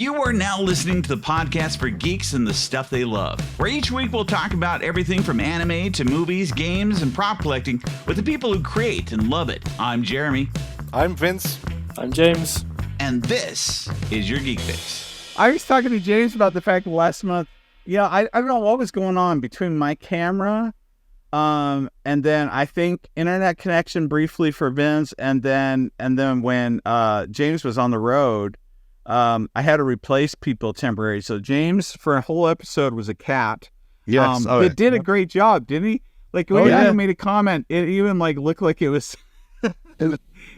You are now listening to the podcast for geeks and the stuff they love, where each week we'll talk about everything from anime to movies, games, and prop collecting with the people who create and love it. I'm Jeremy. I'm Vince. I'm James. And this is your Geek Fix. I was talking to James about the fact that last month, I don't know what was going on between my camera, and then I think internet connection briefly for Vince, and then when James was on the road, I had to replace people temporarily. So James, for a whole episode, was a cat. Yes, it did a great job, didn't he? Like when he made a comment, it even looked like it was.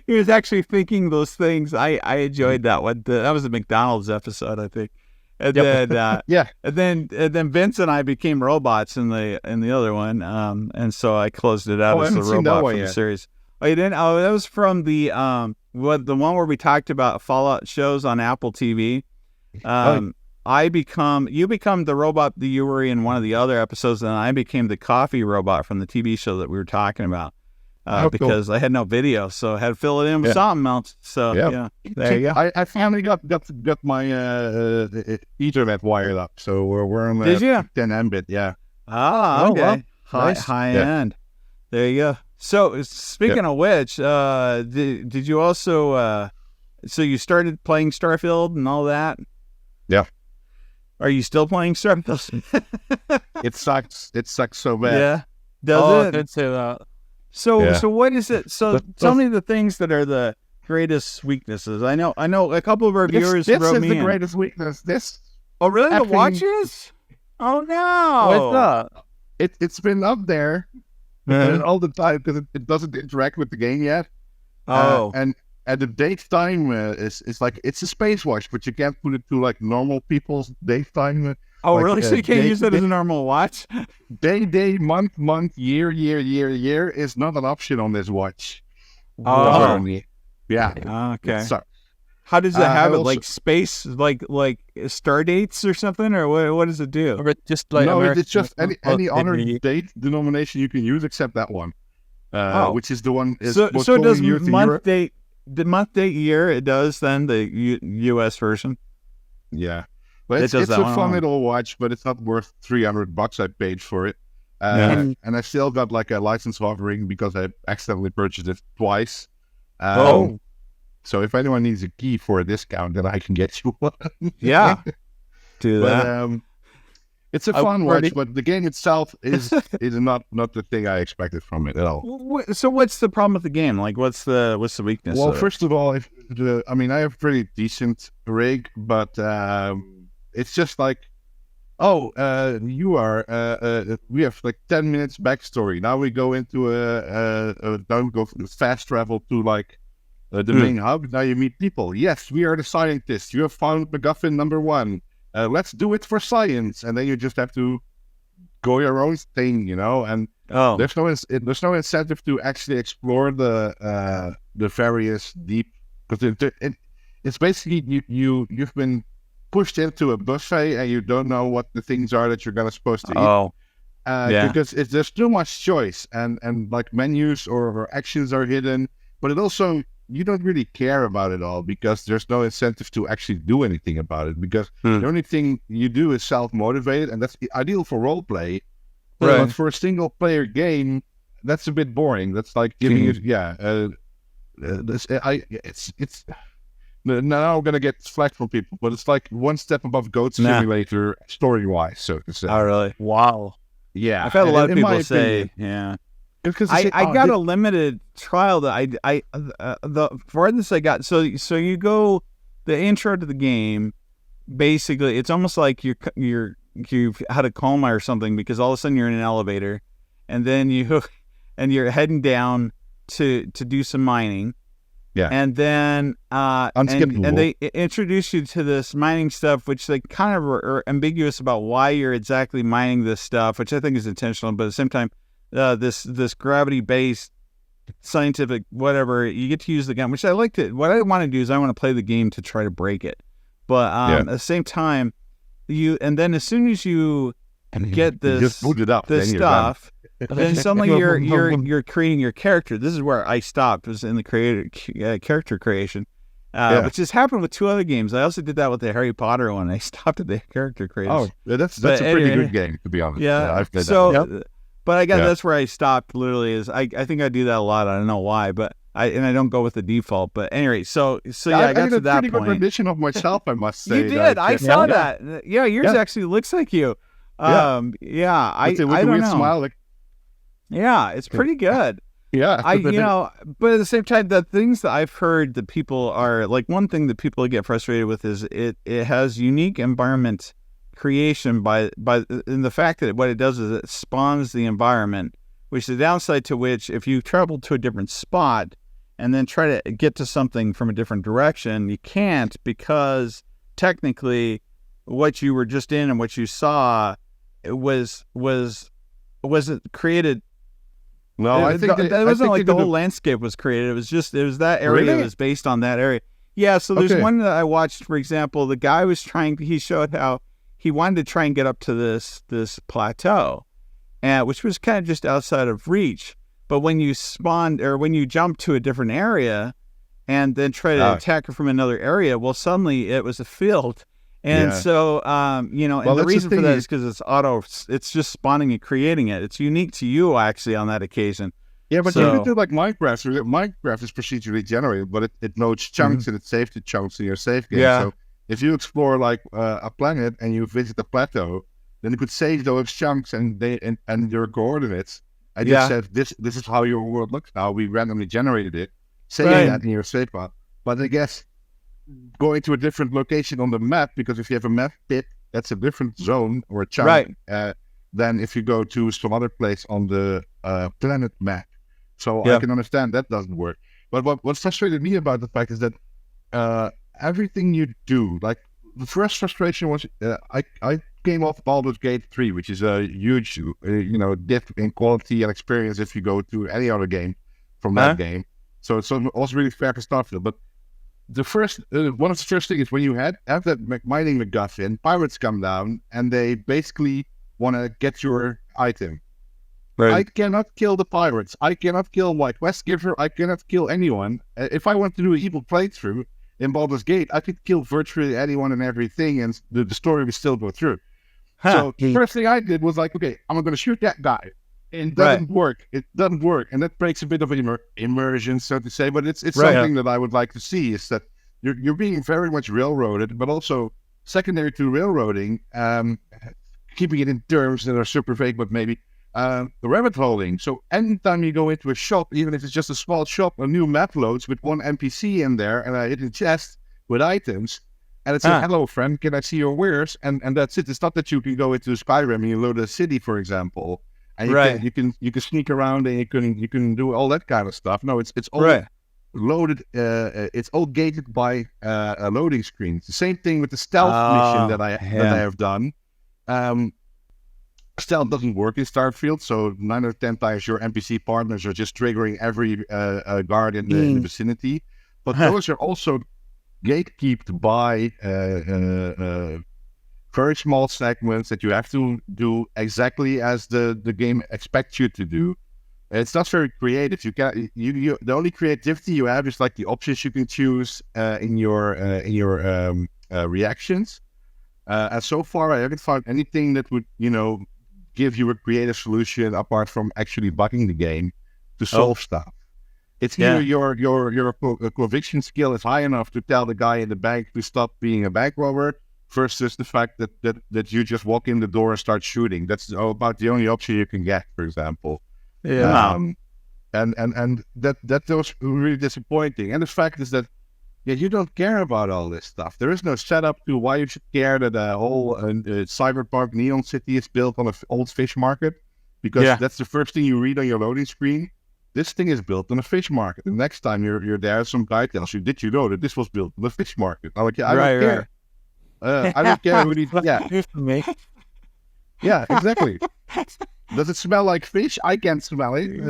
He was actually thinking those things. I enjoyed that one. That was a McDonald's episode, I think. And then and then Vince and I became robots in the other one. And so I closed it out as the robot from the series. Oh, you didn't? Oh, that was from the the one where we talked about Fallout shows on Apple TV. You become the robot that you were in one of the other episodes, and I became the coffee robot from the TV show that we were talking about. Because I had no video, so I had to fill it in with something else. So there you go. I finally got my Ethernet wired up, so we're on the 10 Mbit. Yeah. Ah, okay. Well, high end. There you go. So speaking of which, did you also? So you started playing Starfield and all that? Yeah. Are you still playing Starfield? It sucks. It sucks so bad. Yeah. Does it? I did say that. So what is it? So tell me the things that are the greatest weaknesses. I know a couple of our viewers this wrote is me the in. greatest weakness. Oh, really? The watches? Oh no! What's that? It's been up there all the time because it doesn't interact with the game yet. And the date time is like it's a space watch, but you can't put it to like normal people's date time. Oh, really? So you can't use that as a normal watch? Day, month, year is not an option on this watch. Oh. Yeah. Okay. So, how does it have it? also- Like space, like star dates or something? Or what does it do? Or just like no, American it's just any other Sydney. date denomination you can use except that one, which is the one. So does month, date, the month, date, year, it does then, the U.S. version? Yeah. But it's does a that one. fun little watch, but it's not worth $300 I paid for it. And I still got like a license hovering because I accidentally purchased it twice. So if anyone needs a key for a discount, then I can get you one. Yeah. Do that. But it's a fun watch, but the game itself is not the thing I expected from it at all. So what's the problem with the game? Like, what's the weakness? Well, of it? first of all, I have a pretty decent rig, but it's just like, we have like 10 minutes backstory. Now we go into fast travel to like the main hub. Now you meet people. Yes, we are the scientists. You have found MacGuffin number 1. Let's do it for science. And then you just have to go your own thing, and there's no incentive to actually explore the various deep, because it's basically you've been pushed into a buffet and you don't know what the things are that you're supposed to eat. Because there's too much choice and like menus or actions are hidden, but it also, you don't really care about it all because there's no incentive to actually do anything about it, because the only thing you do is self-motivated, and that's ideal for role play. Right. But for a single player game, that's a bit boring. That's like giving it's now I'm gonna get flack from people, but it's like one step above Goat Simulator story-wise, so to say. Oh, really? Wow. Yeah, I've had a lot of in people my say, opinion, because I got a limited trial that the farthest I got. So you go, the intro to the game, basically it's almost like you've had a coma or something, because all of a sudden you're in an elevator, and then you're heading down to do some mining. Yeah. And then and they introduce you to this mining stuff, which they kind of are ambiguous about why you're exactly mining this stuff, which I think is intentional, but at the same time, this gravity-based scientific whatever, you get to use the gun, which I like to. What I want to do is I want to play the game to try to break it, but at the same time, then as soon as you get this, just boot it up, this then stuff. Then suddenly you're creating your character. This is where I stopped, was in the character creation, which has happened with 2 other games. I also did that with the Harry Potter one. I stopped at the character creators. Oh, that's a pretty good game, to be honest. Yeah, I've played so, that. Yep. but I guess that's where I stopped. Literally, is I think I do that a lot. I don't know why, but I don't go with the default. But anyway, so I got to that pretty point. Good rendition of myself, I must say. You did. I saw that. Yeah, yours actually looks like you. I don't know. Smile, like, yeah, it's pretty good. Yeah, but at the same time, the things that I've heard that people are like, one thing that people get frustrated with is it has unique environment creation by in the fact that what it does is it spawns the environment, which is the downside to which if you travel to a different spot and then try to get to something from a different direction, you can't, because technically what you were just in and what you saw wasn't created. No, I think that wasn't like the whole landscape was created. It was that area was based on that area. Yeah, so there's one that I watched, for example, the guy he showed how he wanted to try and get up to this plateau, which was kind of just outside of reach. But when you spawned, or when you jump to a different area and then try to attack it from another area, well, suddenly it was a field. And so, and the reason for that is because it's just spawning and creating it. It's unique to you, actually, on that occasion. Yeah, but you could do like Minecraft. So Minecraft is procedurally generated, but it knows chunks and it saves the chunks in your save game. Yeah. So if you explore like a planet and you visit a plateau, then you could save those chunks and your coordinates. I just said, this is how your world looks now. We randomly generated it. Saving that in your save file. But I guess going to a different location on the map, because if you have a map pit, that's a different zone or a chunk than if you go to some other place on the planet map. So I can understand that doesn't work. But what frustrated me about the fact is that everything you do, like the first frustration was I came off Baldur's Gate 3, which is a huge dip in quality and experience if you go to any other game from that game. So it's also really fair to Starfield. But the first one of the first things is when you have that mining MacGuffin, pirates come down and they basically want to get your item. Right. I cannot kill the pirates. I cannot kill White Westgiver. I cannot kill anyone. If I want to do an evil playthrough in Baldur's Gate, I could kill virtually anyone and everything, and the story would still go through. So the first thing I did was like, okay, I'm going to shoot that guy. And it doesn't work. It doesn't work. And that breaks a bit of immersion, so to say. But it's something that I would like to see, is that you're being very much railroaded, but also secondary to railroading, keeping it in terms that are super vague, but maybe the rabbit holing. So anytime you go into a shop, even if it's just a small shop, a new map loads with one NPC in there, and I hit a chest with items, and it says, hello friend, can I see your wares? And that's it. It's not that you can go into Skyrim and you load a city, for example. And you can sneak around and you can do all that kind of stuff. No, it's all loaded. It's all gated by a loading screen. It's the same thing with the stealth mission that I have done. Stealth doesn't work in Starfield, so 9 or 10 times your NPC partners are just triggering every guard in the vicinity. But those are also gatekept by very small segments that you have to do exactly as the game expects you to do. It's not very creative. The only creativity you have is like the options you can choose in your reactions. And so far, I haven't found anything that would give you a creative solution apart from actually bugging the game to solve stuff. It's either your conviction skill is high enough to tell the guy in the bank to stop being a bank robber, versus the fact that you just walk in the door and start shooting. That's about the only option you can get, for example. And that was really disappointing. And the fact is that you don't care about all this stuff. There is no setup to why you should care that a whole cyberpunk neon city is built on an old fish market, because that's the first thing you read on your loading screen. This thing is built on a fish market. The next time you're there, some guy tells you, "Did you know that this was built on a fish market?" I'm like, I don't care. I don't care who these. Yeah, exactly. Does it smell like fish? I can't smell it.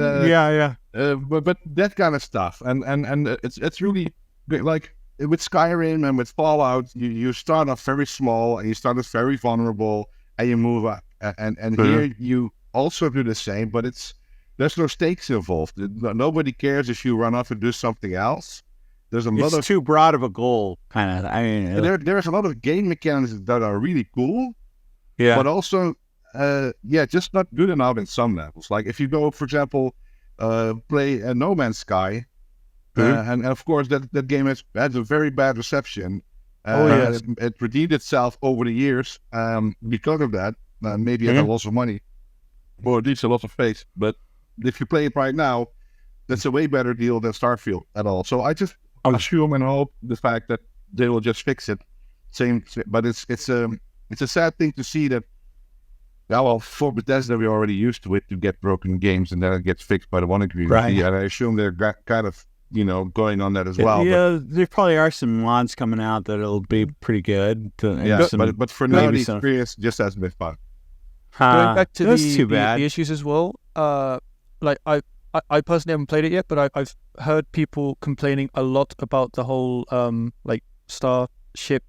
But that kind of stuff, and it's really like with Skyrim and with Fallout, you start off very small and you start off very vulnerable, and you move up. And here you also do the same, but there's no stakes involved. Nobody cares if you run off and do something else. there's a lot It's of too broad of a goal, kind of. I mean, there's a lot of game mechanics that are really cool, yeah. but also just not good enough in some levels. Like if you go, for example, play No Man's Sky, and of course that game has a very bad reception. It redeemed itself over the years because of that. Maybe at a loss of money, or at least a loss of face. But if you play it right now, that's a way better deal than Starfield at all. So I just assume and hope the fact that they will just fix it. But it's a sad thing to see that. Yeah, well, for Bethesda, we're already used to it to get broken games and then it gets fixed by the one community. Right. And I assume they're kind of going on that as well. Yeah, there probably are some mods coming out that'll be pretty good. But for now, the experience just hasn't been fun. Going back to the issues as well, like I personally haven't played it yet, but I've heard people complaining a lot about the whole like starship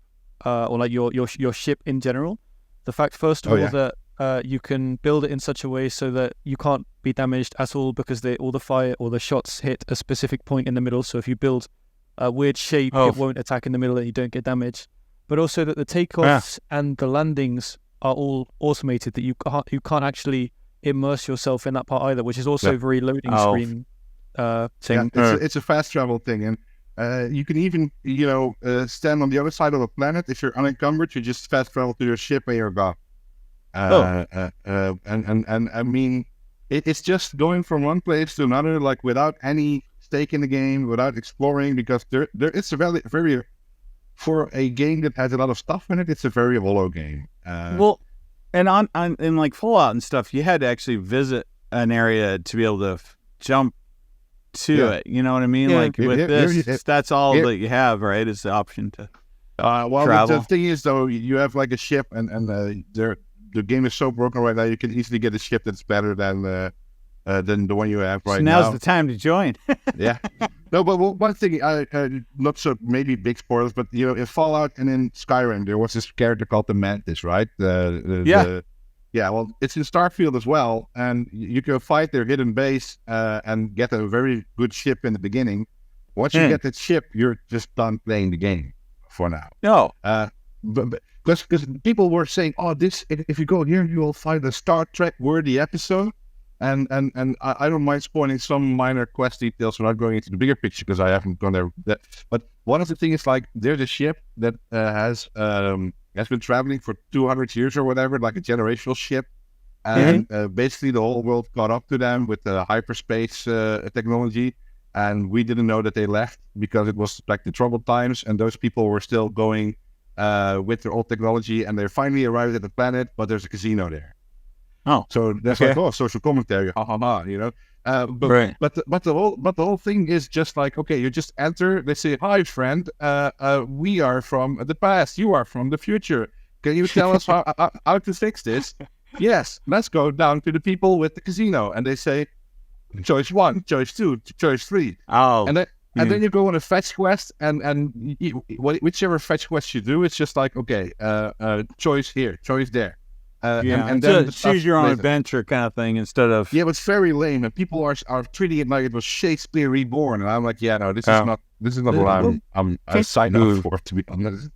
or like your ship in general. The fact, first of all, that you can build it in such a way so that you can't be damaged at all because all the fire or the shots hit a specific point in the middle. So if you build a weird shape, it won't attack in the middle and you don't get damaged. But also that the takeoffs and the landings are all automated, that you can't actually immerse yourself in that part either, which is also very loading screen thing. Yeah, it's a fast travel thing, and you can even stand on the other side of a planet. If you're unencumbered, you just fast travel to your ship and you're gone. And I mean, it's just going from one place to another, like without any stake in the game, without exploring, because it's a very for a game that has a lot of stuff in it. It's a very hollow game. And in like Fallout and stuff, you had to actually visit an area to be able to jump to it. You know what I mean? Yeah. Like with this, that's all that you have, right? Is the option to travel. The thing is, though, you have like a ship, and the game is so broken right now. You can easily get a ship that's better than the one you have right now. Now's the time to join. Yeah. No, but one thing, not so maybe big spoilers, but in Fallout and in Skyrim, there was this character called the Mantis, right? Well, it's in Starfield as well, and you can fight their hidden base and get a very good ship in the beginning. Once you get that ship, you're just done playing the game for now. No. Because people were saying, if you go here, you will find a Star Trek worthy episode. And I don't mind spoiling some minor quest details without going into the bigger picture because I haven't gone there. But one of the things is like there's a ship that has been traveling for 200 years or whatever, like a generational ship, and basically the whole world caught up to them with the hyperspace technology, and we didn't know that they left because it was like the troubled times, and those people were still going with their old technology, and they finally arrived at the planet, but there's a casino there. Oh, so that's like social commentary, But the whole thing is just like, okay, you just enter. They say, "Hi, friend. We are from the past. You are from the future. Can you tell us how to fix this?" Yes, let's go down to the people with the casino, and they say, "Choice 1, choice 2, choice 3." Oh, and then you go on a fetch quest, and whichever fetch quest you do, it's just like, okay, choice here, choice there. And then choose your own adventure kind of thing instead of... Yeah, but it's very lame, and people are treating it like it was Shakespeare reborn, and I'm like, yeah, no, this is not what I'm signed up for, to be honest.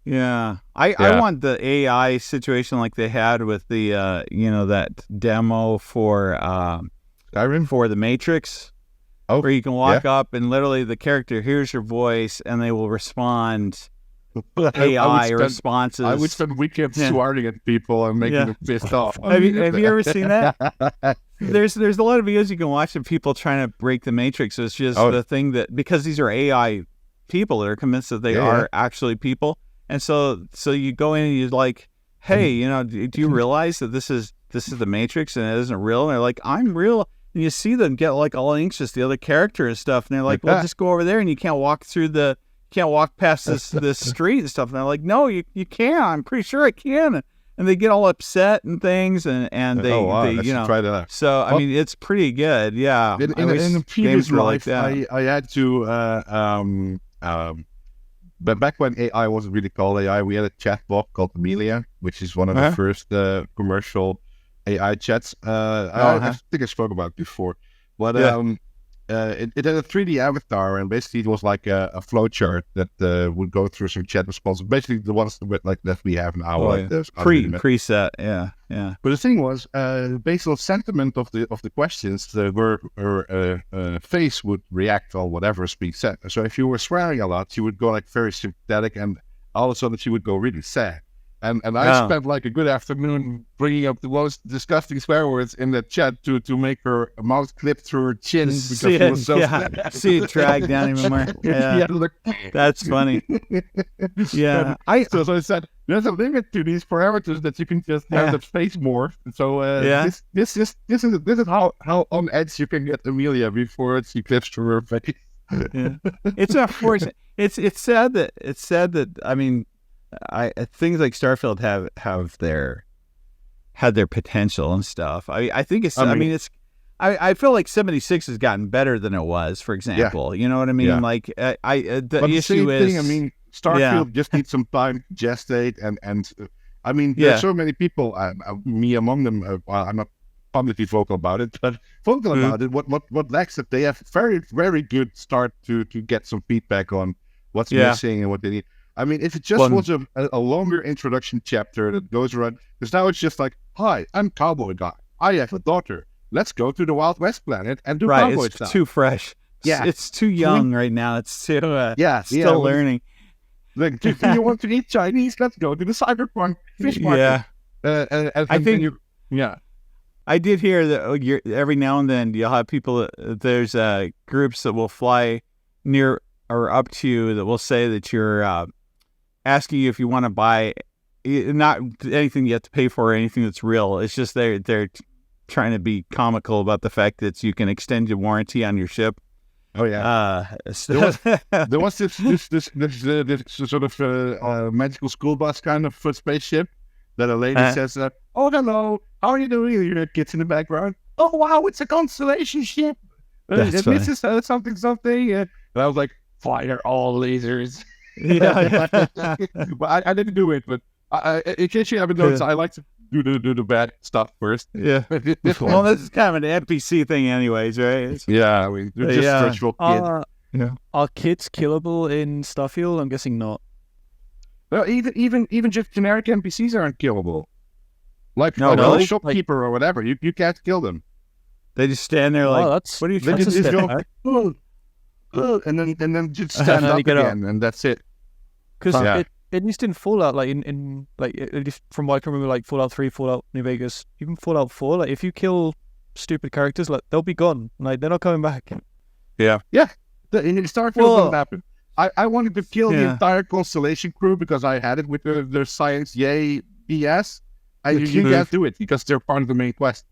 Yeah. I want the AI situation like they had with the that demo for Skyrim, for the Matrix, where you can walk up and literally the character hears your voice and they will respond. AI responses. I would spend weekends swearing at people and making them pissed off. Have you ever seen that? There's a lot of videos you can watch of people trying to break the Matrix. It's just the thing that, because these are AI people that are convinced that they are actually people, and so you go in and you're like, hey, do you realize that this is the Matrix and it isn't real? And they're like, I'm real. And you see them get like all anxious, the other character and stuff, and they're like, well, just go over there and you can't walk past this street and stuff. And they're like, no, you can. I'm pretty sure I can. And they get all upset and things, and they try that out. So I mean, it's pretty good. Yeah. In the previous life, I had to. But back when AI wasn't really called AI, we had a chatbot called Amelia, which is one of the first commercial AI chats. I think I spoke about it before, but it had a 3D avatar, and basically it was like a flowchart that would go through some chat responses. Basically, the ones that we have now, preset. Yeah. But the thing was, based on sentiment of the questions, her face would react on whatever is being said. So if you were swearing a lot, she would go like very sympathetic, and all of a sudden she would go really sad. And I spent like a good afternoon bringing up the most disgusting swear words in the chat to make her mouth clip through her chin because she was so sad. See it drag down even more. Yeah. That's funny. Yeah. So I said, there's a limit to these parameters that you can just have the face morph. So this is how on edge you can get Amelia before she clips through her face. Yeah. It's not forcing. It's sad that I mean, things like Starfield have had their potential and stuff. I think it's. I feel like 76 has gotten better than it was. For example, you know what I mean. Yeah. Like the issue is. I mean, Starfield just needs some time to gestate, and I mean, there's so many people, me among them. I'm not publicly vocal about it, but vocal about it. What lacks that they have very, very good start to get some feedback on what's missing and what they need. I mean, if it just was a longer introduction chapter that goes around, because now it's just like, hi, I'm Cowboy Guy. I have a daughter. Let's go to the Wild West planet and do cowboy it's stuff. Too fresh. Yeah, it's too young right now. It's too still learning. Like, do you want to eat Chinese? Let's go to the cyberpunk fish market. Yeah, I think. I did hear that every now and then you'll have people. There's groups that will fly near or up to you that will say that you're asking you if you want to buy, not anything you have to pay for or anything that's real. It's just they're trying to be comical about the fact that you can extend your warranty on your ship. Oh yeah. There was this sort of magical school bus kind of spaceship that a lady says, "Oh hello, how are you doing?" Your kids in the background. Oh wow, it's a constellation ship. This is something. And I was like, fire all lasers. Yeah. But I didn't do it. But in case you haven't noticed, I like to do the bad stuff first. Yeah. Well, this is kind of an NPC thing, anyways, right? They're just virtual kids. Are kids killable in Starfield? I'm guessing not. Well, even just generic NPCs aren't killable. Like really? A shopkeeper or whatever, you can't kill them. They just stand there like, what are you trying to do? And then just stand up again, and that's it. Because at least in Fallout, like in at least from what I can remember, like Fallout 3, Fallout New Vegas, even Fallout 4, like if you kill stupid characters, like they'll be gone. Like they're not coming back. Yeah. In Starfield doesn't happen. I wanted to kill the entire Constellation crew because I had it with their science BS. And you can't do it because they're part of the main quest.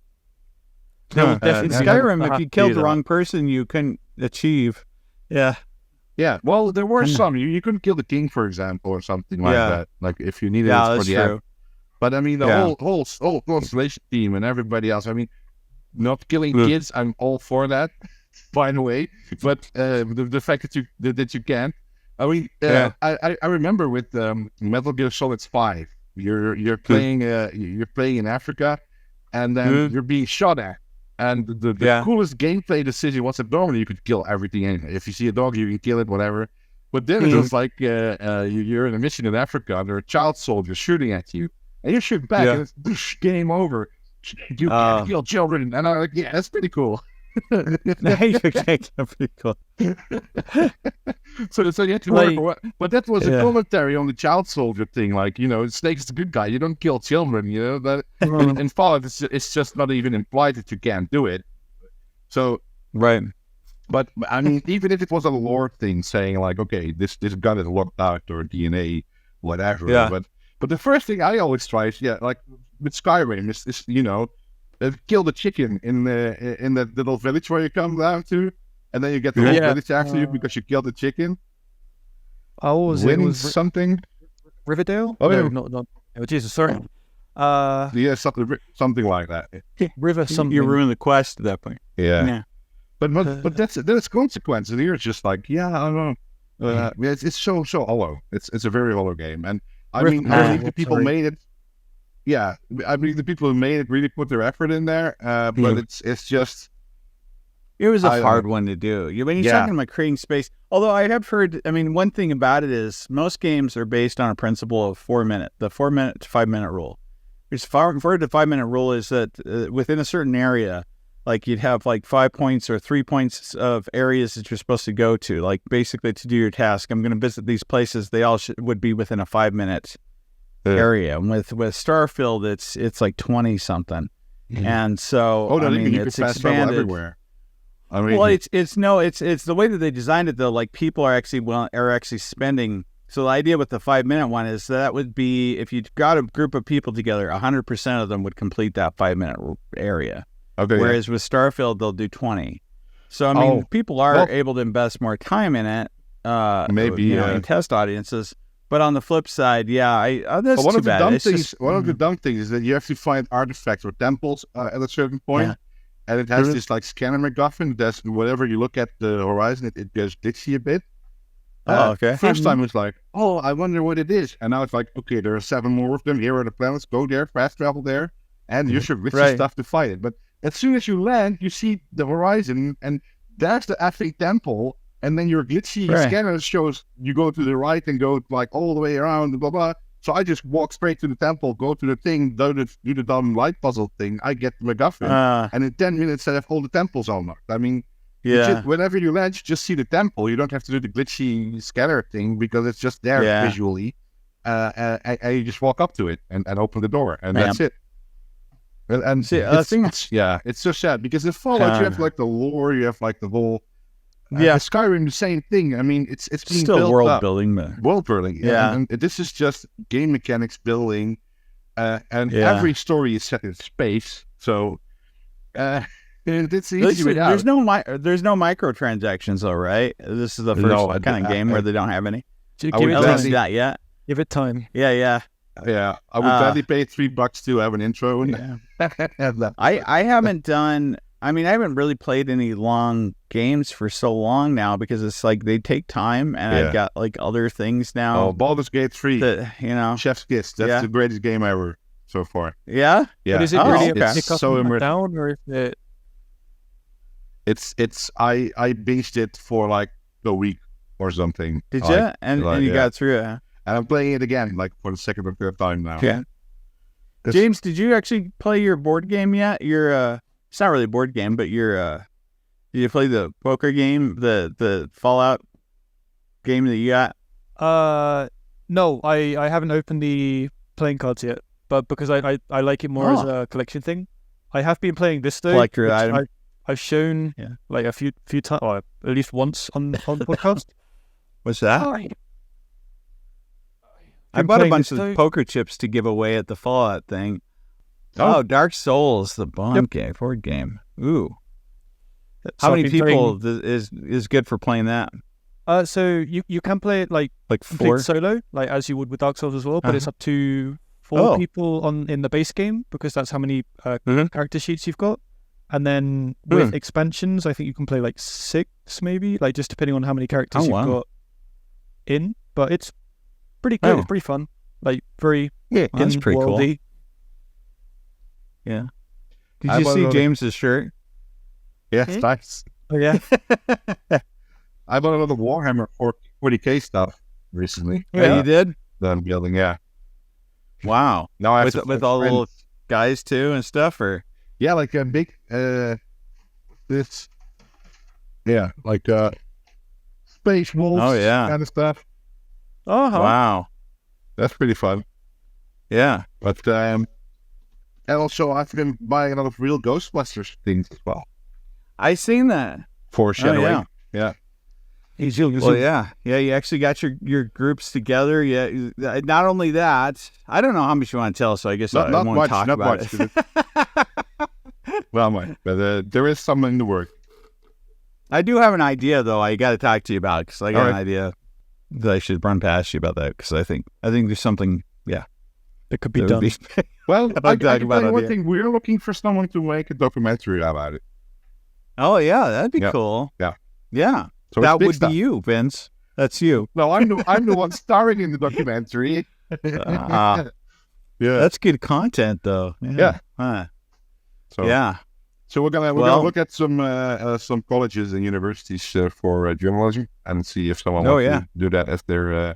No, in Skyrim, if you killed the wrong person, you couldn't achieve. Yeah. Yeah. Well, there were some. You couldn't kill the king, for example, or something like that. Like if you needed it for the end. But I mean, the whole Constellation team and everybody else. I mean, not killing kids, I'm all for that. By the way, but the fact that you can't. I mean, I remember with Metal Gear Solid 5, you're playing in Africa, and then you're being shot at. And the coolest gameplay decision was that normally you could kill everything. If you see a dog, you can kill it, whatever. But then it was like you're in a mission in Africa, and there are child soldiers shooting at you, and you shoot back, and it's game over. You can't kill children, and I'm like, yeah, that's pretty cool. Pretty cool. So you had to work for what? But that was a commentary on the child soldier thing. Like, Snake is the good guy. You don't kill children. That in Fallout, it's just not even implied that you can't do it. So right. But I mean, even if it was a lore thing, saying like, okay, this gun is locked out or DNA, whatever. Yeah. But the first thing I always try is like with Skyrim is kill the chicken in the little village where you come down to, and then you get the whole village after you because you killed the chicken. Oh, was it something? Riverdale? Oh, no, not. Oh, Jesus, sorry. Something like that. River something. You ruined the quest at that point. Yeah. But that's consequences. Here it's just like, I don't know. It's so hollow. It's a very hollow game, and I mean, the people made it. Yeah, I believe the people who made it really put their effort in there, but it's just It was a I- hard one to do. When you're Yeah. talking about creating space, although I have heard, I mean, one thing about it is most games are based on a principle of 4 minute, the 4 minute to 5 minute rule. This 4 to 5 minute rule is that within a certain area, like you'd have like 5 points or 3 points of areas that you're supposed to go to, like basically to do your task. I'm going to visit these places. They all would be within a 5 minute area. And with Starfield, it's like 20 something. And so, Oh, no, I mean, you can it's fast travel expanded. everywhere. I mean, Well, it's the way that they designed it though. Like people are actually spending. So the idea with the 5 minute one is that would be if you got a group of people together, 100% of them would complete that 5 minute area. okay, Whereas with Starfield, they'll do 20. So I mean, people are able to invest more time in it. Maybe, in test audiences. But on the flip side, that's one too of the bad. dumb It's things. just- One of the dumb things is that you have to find artifacts or temples at a certain point, and it has this like scanner MacGuffin. That's whenever you look at the horizon, it goes glitchy a bit. okay. First time it was like, oh, I wonder what it is, and now it's like, okay, there are 7 more of them. Here are the planets. Go there, fast travel there, and use your glitchy stuff to fight it. But as soon as you land, you see the horizon, and there's the effing temple. And then your glitchy scanner shows you go to the right and go like all the way around, blah, blah. So I just walk straight to the temple, go to the thing, do the dumb light puzzle thing. I get the MacGuffin. And in 10 minutes, I have all the temples unlocked. I mean, whenever you land, you just see the temple. You don't have to do the glitchy scanner thing because it's just there visually. And you just walk up to it and open the door. And that's it. And it's so sad because in Fallout, you have like the lore, you have like the whole... Skyrim, the same thing. I mean, it's being still built world up. building, man. World building, and this is just game mechanics building, and every story is set in space. So it's easy without. There's no microtransactions though, right? This is the first kind of game where they don't have any. Give would it gladly- time. Give it time. Yeah, I would gladly pay $3 to have an intro. I haven't done. I mean, I haven't really played any long games for so long now because it's like they take time, and I've got like other things now. Oh, Baldur's Gate 3, that, Chef's Kiss. That's the greatest game ever so far. Yeah. But is it Oh, really okay. a pick up so and immersive. down, or is it? It's I binged it for like a week or something. Did Like, you? And you got through it. Huh? And I'm playing it again, like for the second or third time now. Yeah. James, did you actually play your board game yet? It's not really a board game, but did you play the poker game, the Fallout game that you got? No, I haven't opened the playing cards yet, but because I like it more as a collection thing. I have been playing this though. Collector which item. I've shown like a few times, or at least once on the podcast. What's that? I Been bought a playing bunch this of though. poker chips to give away at the Fallout thing. Oh, Dark Souls, the board game. Ooh. How So many I've been people is good for playing that? So you can play it like complete 4? solo, like as you would with Dark Souls as well, but it's up to 4 people in the base game because that's how many character sheets you've got. And then with expansions, I think you can play like 6 maybe, like just depending on how many characters you've got in. But it's pretty good. It's pretty fun. Like very That's pretty cool. worldy. Yeah. Did I you bought see another- James's shirt? Yeah, it's nice. Oh yeah. I bought another Warhammer 40K stuff recently. You did? That I'm building, yeah. Wow. Now I have to With find all the little friends. guys too and stuff, or Yeah, like a big this like space wolves kind of stuff. wow. That's pretty fun. Yeah. But and also I've been buying a lot of real Ghostbusters things as well. I seen that. Foreshadowing. yeah. Yeah. Well, yeah. You actually got your groups together. Yeah. Not only that, I don't know how much you want to tell, so I guess I Not won't much, talk not about much. it. Well, but there is some in the work. I do have an idea, though. I got to talk to you about because I got All an right. idea that I should run past you about that because I think there's something. Yeah, It could be that would done. be- Well, I'd I like to talk can about tell you one idea. thing. We're looking for someone to make a documentary about it. Oh yeah, that'd be Yeah. cool. Yeah. Yeah, So that it's big would stuff. be you, Vince. That's you. No, I'm the one starring in the documentary. Ah. Yeah. That's good content, though. Yeah. Huh. So Yeah. So we're gonna look at some colleges and universities for journalism and see if someone wants to do that as their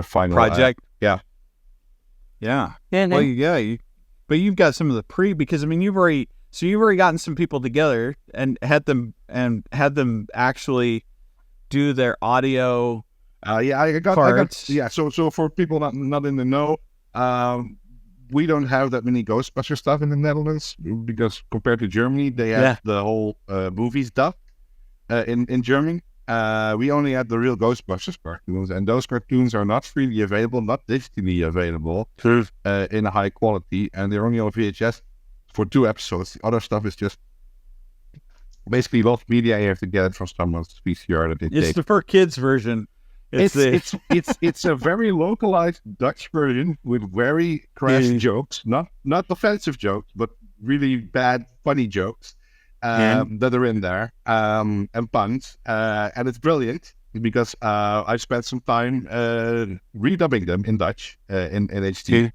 final project. Yeah. Well, but you've got some of the because I mean you've already gotten some people together and had them actually do their audio. I got parts. So for people not in the know, we don't have that many Ghostbusters stuff in the Netherlands because compared to Germany, they have the whole movies dubbed in German. We only had the real Ghostbusters cartoons, and those cartoons are not freely available, not digitally available in a high quality, and they're only on VHS for 2 episodes. The other stuff is just basically lost media. You have to get it from someone's VCR that they It's take. the for kids version. It's a very localized Dutch version with very crass jokes, not offensive jokes, but really bad, funny jokes that are in there, and puns, and it's brilliant because I've spent some time redubbing them in Dutch in HD.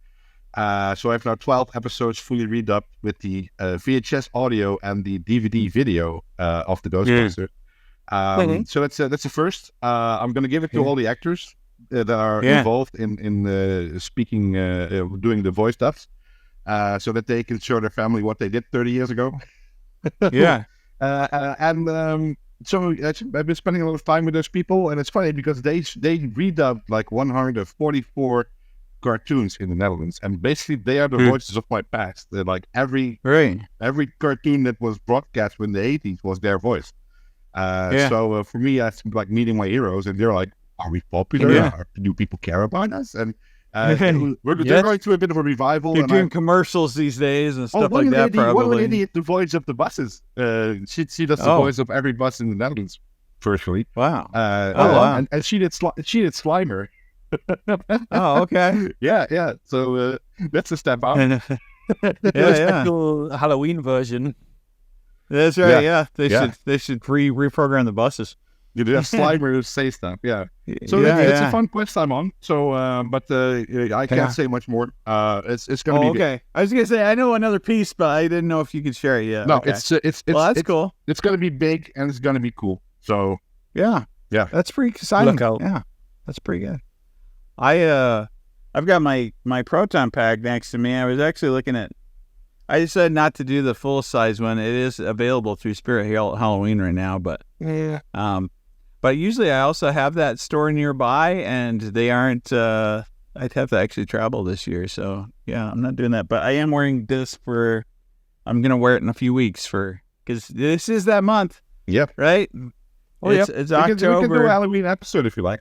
So I have now 12 episodes fully redubbed with the VHS audio and the DVD video of the Ghostbusters. So that's a first. I'm going to give it to all the actors that are involved in speaking, doing the voice dubs, so that they can show their family what they did 30 years ago. So I've been spending a lot of time with those people, and it's funny because they redubbed like 144 cartoons in the Netherlands, and basically they are the voices of my past. They're like every cartoon that was broadcast in the 80s was their voice. So for me, that's like meeting my heroes, and they're like, "Are we popular? Do people care about us?" And they're going through a bit of a revival. They're doing commercials these days and stuff like that. One lady, the voice of the buses. She does the voice of every bus in the Netherlands. Virtually. Wow. Wow. And she did Slimer. Oh, okay. Yeah. So that's a step up. Special Halloween version. That's right. Yeah. They should reprogram the buses. You do have Slimer to say stuff. Yeah. So it's a fun quest I'm on. So, but I can't say much more. It's going to be okay. I was going to say I know another piece, but I didn't know if you could share it yet. No, okay. it's that's cool. It's going to be big and it's going to be cool. So yeah, that's pretty exciting. Look out. Yeah, that's pretty good. I've got my Proton Pack next to me. I was actually looking at. I decided not to do the full size one. It is available through Spirit Halloween right now, but but usually I also have that store nearby, and they aren't. I'd have to actually travel this year, so yeah, I'm not doing that. But I am wearing this I'm gonna wear it in a few weeks because this is that month. Yep. Right. Oh, it's October. We can do a Halloween episode if you like.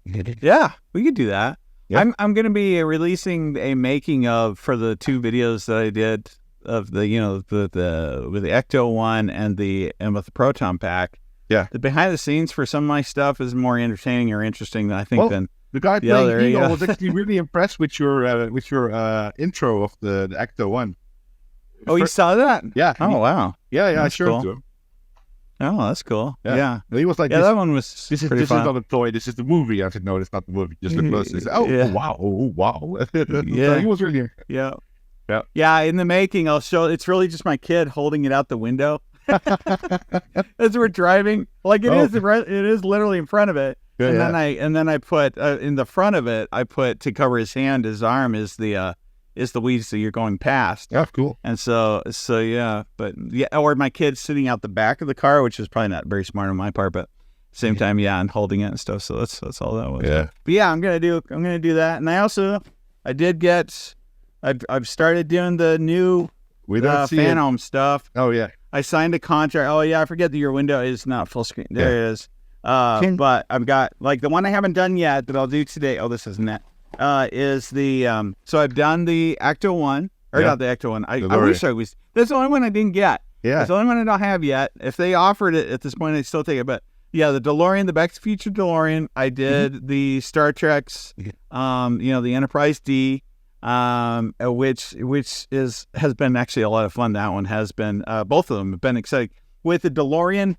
Yeah, we could do that. Yep. I'm going to be releasing a making of for the 2 videos that I did of the with the Ecto one and with the Proton Pack. Yeah, the behind the scenes for some of my stuff is more entertaining or interesting than I think than the guy playing Eagle was actually really impressed with your intro of the Ecto one. Oh, you saw that? Yeah. Oh, wow. Yeah. I showed it to him. Oh, that's cool. Yeah. He was like, that one was this is not a toy. This is the movie. I said, no, it's not the movie. Just the close. He said, wow. Yeah. He was really. Yeah. In the making, I'll show. It's really just my kid holding it out the window as we're driving. Like it is literally in front of it. And then I put in the front of it. I put to cover his hand. His arm is the weeds that you're going past. Yeah, cool. And so yeah, but yeah, or my kid's sitting out the back of the car, which is probably not very smart on my part, but at the same time, and holding it and stuff. So that's all that was. Yeah. But yeah, I'm gonna do that, and I've started doing the new Phantom stuff. Oh yeah. I signed a contract. Oh yeah, I forget that your window is not full screen. There it is. But I've got like the one I haven't done yet that I'll do today. Oh, this isn't it. Is the so I've done the Ecto one or not the Ecto one. I wish I was. That's the only one I didn't get. Yeah, that's the only one I don't have yet. If they offered it at this point, I'd still take it. But yeah, the DeLorean, the Back to the Future DeLorean. I did the Star Trek's, the Enterprise D, which has been actually a lot of fun. That one has been. Both of them have been exciting. With the DeLorean.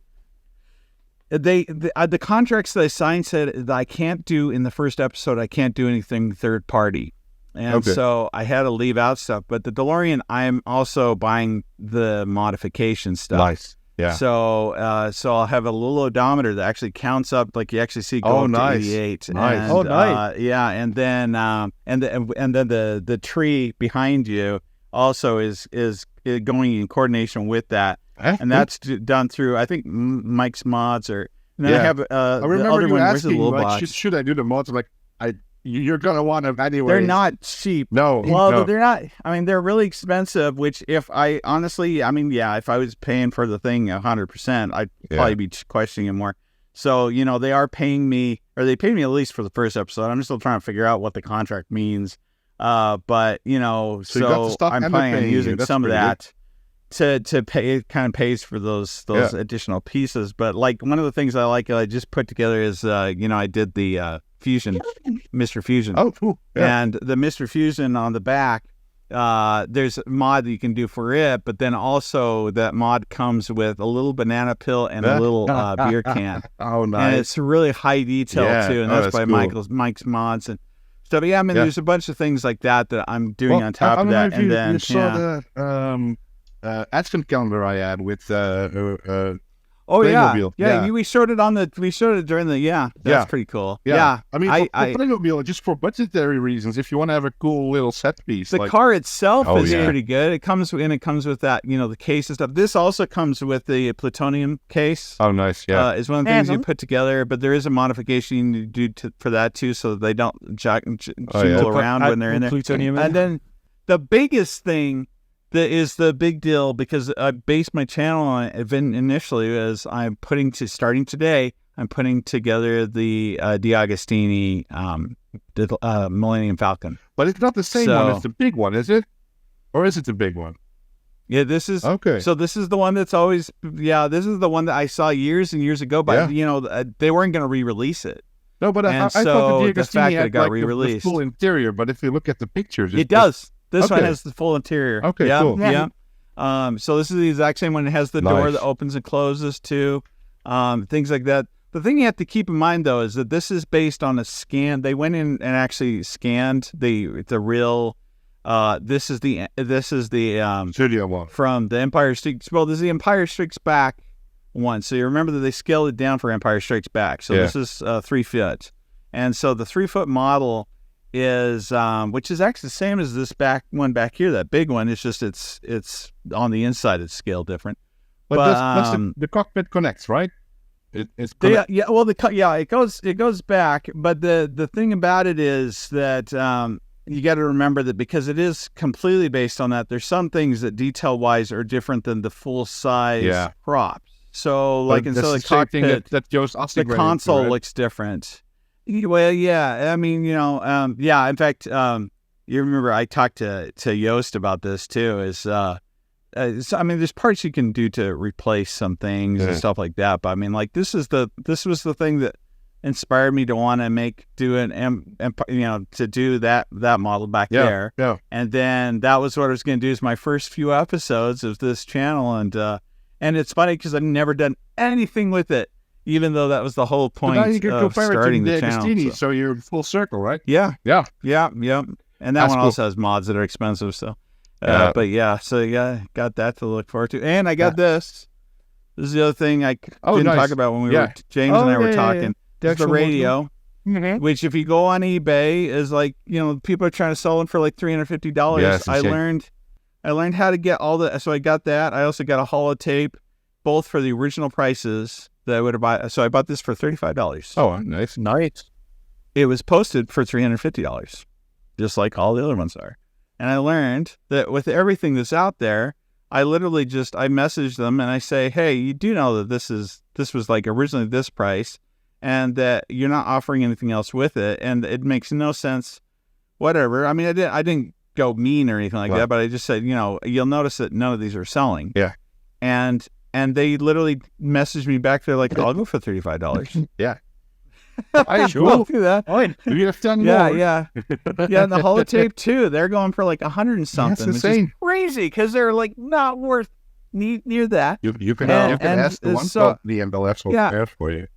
The contracts that I signed said that I can't do in the first episode. I can't do anything third party. And so I had to leave out stuff. But the DeLorean, I'm also buying the modification stuff. Nice. Yeah. So I'll have a little odometer that actually counts up, like you actually see go up to 88. Nice. And, nice. Yeah, and then the tree behind you also is going in coordination with that, and that's done through I think Mike's mods or. And then I have I remember the other you one. asking, Where's the like, box? should I do the mods? I'm like, you're gonna want them anyway. They're not cheap. No. Well, no. they're not. I mean, they're really expensive. Which, if I honestly, if I was paying for the thing 100%, I'd probably be questioning it more. So, they are paying me, or they paid me at least for the first episode. I'm still trying to figure out what the contract means. But you got the stuff I'm and planning on paying using you. some of That's that to pay. It kind of pays for those additional pieces. But like one of the things I just put together is, I did the Fusion, Mr. Fusion. Oh, cool. Yeah. And the Mr. Fusion on the back, there's a mod that you can do for it, but then also that mod comes with a little banana peel and a little beer can. Oh, nice. And it's really high detail too, and that's by cool. Mike's mods and stuff. Yeah, I mean, there's a bunch of things like that I'm doing on top of that. And then you saw the advent calendar I had with Playmobil. We showed it during the that's pretty cool. I mean, for Playmobil, just for budgetary reasons, if you want to have a cool little set piece. The car itself is pretty good. It comes with that, the case and stuff. This also comes with the plutonium case. Oh, nice. Yeah. Is one of the things you put together, but there is a modification you need to do for that too, so they don't jingle around when they're in there. Plutonium And then the biggest thing that is the big deal, because I based my channel on it initially, is starting today, I'm putting together the DiAgostini Millennium Falcon. But it's not the same one as the big one, is it? Or is it the big one? Yeah, this is okay. So this is the one that's always this is the one that I saw years and years ago, but they weren't going to re-release it. No, but I thought the DiAgostini had the full interior. But if you look at the pictures, it does. This one has the full interior. Okay, cool. Yeah. So this is the exact same one. It has the door that opens and closes too. Things like that. The thing you have to keep in mind though is that this is based on a scan. They went in and actually scanned the real. This is the studio one from the Empire Strikes. Well, this is the Empire Strikes Back one. So you remember that they scaled it down for Empire Strikes Back. So this is 3 foot, and so the 3 foot model is which is actually the same as this back here, that big one. It's just it's on the inside it's scaled different. But the cockpit connects, right? It's it goes back. But the thing about it is that you got to remember that because it is completely based on that, there's some things that detail wise are different than the full size props. So like instead of the cockpit, that goes the console looks different. Well, yeah. I mean, in fact, you remember I talked to Yost about this too. So, I mean, there's parts you can do to replace some things and stuff like that. But I mean, like this was the thing that inspired me to want to do that model back there. Yeah. And then that was what I was going to do is my first few episodes of this channel, and it's funny because I've never done anything with it. Even though that was the whole point of starting the channel. So you're full circle, right? Yeah. And that one also has mods that are expensive. So, got that to look forward to. And I got this. This is the other thing I didn't talk about when we were, James and I were talking. There's the radio, which if you go on eBay is like, people are trying to sell them for like $350. Yes, I learned how to get so I got that. I also got a holotape, both for the original prices that I would have bought. So I bought this for $35. Oh, nice. It was posted for $350, just like all the other ones are. And I learned that with everything that's out there, I literally I message them and I say, hey, you do know that this was like originally this price and that you're not offering anything else with it. And it makes no sense, whatever. I mean, I didn't go mean or anything like that, but I just said, you'll notice that none of these are selling. Yeah. And they literally messaged me back. They're like, I'll go for $35. Yeah. I'll do that. You have done more. Yeah. And the holotape too. They're going for like 100 and something. That's insane. Which is crazy because they're like not worth near that. You can ask the one company and they'll actually ask for you.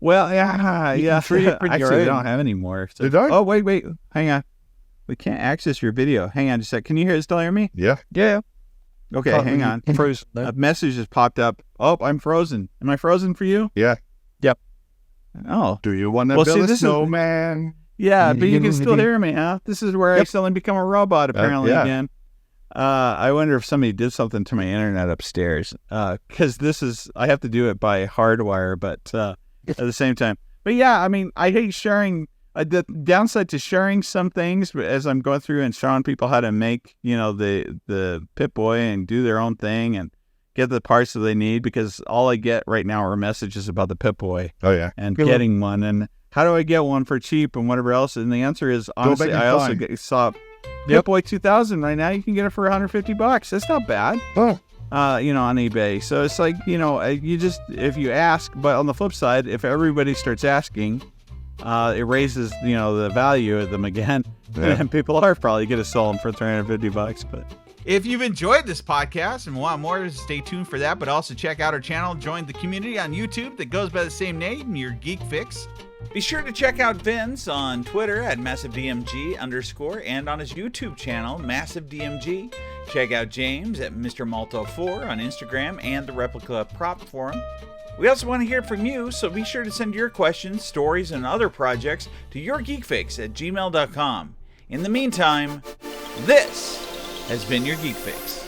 Well, yeah. Actually, they don't have any more. So. They don't? Oh, wait. Hang on. We can't access your video. Hang on just a sec. Can you still hear me? Yeah. Yeah. Okay, Can't hang really on. Frozen. A No. message just popped up. Oh, I'm frozen. Am I frozen for you? Yeah. Yep. Oh. Do you want to Well, build see, a this is- snowman? Yeah, but you can still hear me, huh? This is where I Yep. suddenly become a robot, apparently, yeah. again. I wonder if somebody did something to my internet upstairs. Because I have to do it by hardwire, but at the same time. But yeah, I mean, I hate sharing. The downside to sharing some things as I'm going through and showing people how to make, the Pip-Boy and do their own thing and get the parts that they need, because all I get right now are messages about the Pip-Boy Oh, yeah. and Good getting one, and how do I get one for cheap and whatever else. And the answer is, honestly, back in I also time. saw Pip-Boy 2000 right now. You can get it for $150. That's not bad. Oh. On eBay. So it's like, you just, if you ask, but on the flip side, if everybody starts asking, it raises, the value of them again. Yeah. And people are probably going to sell them for $350. But If you've enjoyed this podcast and want more, stay tuned for that, but also check out our channel, join the community on YouTube that goes by the same name, Your Geek Fix. Be sure to check out Vince on Twitter at MassiveDMG_ and on his YouTube channel, MassiveDMG. Check out James at Mr. Malto4 on Instagram and the Replica Prop Forum. We also want to hear from you, so be sure to send your questions, stories, and other projects to yourgeekfix@gmail.com. In the meantime, this has been Your Geek Fix.